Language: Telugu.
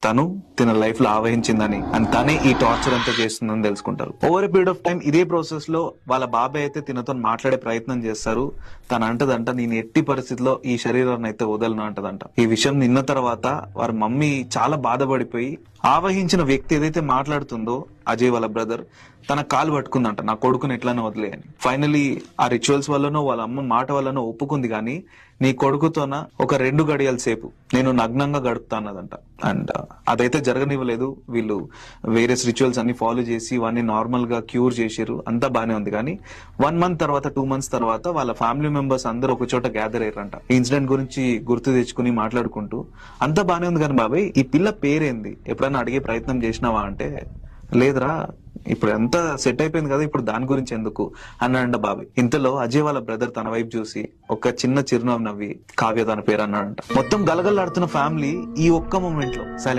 తను తన లైఫ్ లో ఆవహించిందని అండ్ తనే ఈ టార్చర్ అంతా చేస్తుందని తెలుసుకుంటారు. Over a period of time ఇదే ప్రాసెస్ లో వాళ్ళ బాబాయ్ అయితే తినతో మాట్లాడే ప్రయత్నం చేస్తారు. తను అంటదంట, నేను ఎట్టి పరిస్థితిలో ఈ శరీరాన్ని అయితే వదలను అంటదంట. ఈ విషయం నిన్న తర్వాత వారి మమ్మీ చాలా బాధపడిపోయి ఆవహించిన వ్యక్తి ఏదైతే మాట్లాడుతుందో అజయ్ వాళ్ళ బ్రదర్ తన కాలు పట్టుకుందంట, నా కొడుకుని ఎట్లనో వదిలే అని. ఫైనలీ ఆ రిచువల్స్ వల్లనో వాళ్ళ అమ్మ మాట వల్లనో ఒప్పుకుంది, కానీ నీ కొడుకుతోన ఒక 2 గడియల సేపు నేను నగ్నంగా గడుపుతా అన్నదంట. అండ్ అదైతే జరగనివ్వలేదు. వీళ్ళు వేరియస్ రిచువల్స్ అన్ని ఫాలో చేసి ఇవన్నీ నార్మల్ గా క్యూర్ చేసారు, అంతా బానే ఉంది. కానీ 1 మంత్ తర్వాత 2 మంత్స్ తర్వాత వాళ్ళ ఫ్యామిలీ మెంబర్స్ అందరూ ఒక చోట గ్యాదర్ అయ్యారంట. ఈ ఇన్సిడెంట్ గురించి గుర్తు తెచ్చుకుని మాట్లాడుకుంటూ అంతా బానే ఉంది కానీ బాబాయ్ ఈ పిల్ల పేరేంది ఎప్పుడైనా అడిగే ప్రయత్నం చేసినావా అంటే, లేదురా ఇప్పుడు ఎంత సెట్ అయిపోయింది కదా, ఇప్పుడు దాని గురించి ఎందుకు అన్నాడంట బాబాయ్. ఇంతలో అజయ్ వాళ్ళ బ్రదర్ తన వైపు చూసి ఒక చిన్న చిరునవ్వు నవ్వి కావ్య తన పేరు అన్నాడంట. మొత్తం గలగల్లాడుతున్న ఫ్యామిలీ ఈ ఒక్క మూమెంట్ లో సైలెంట్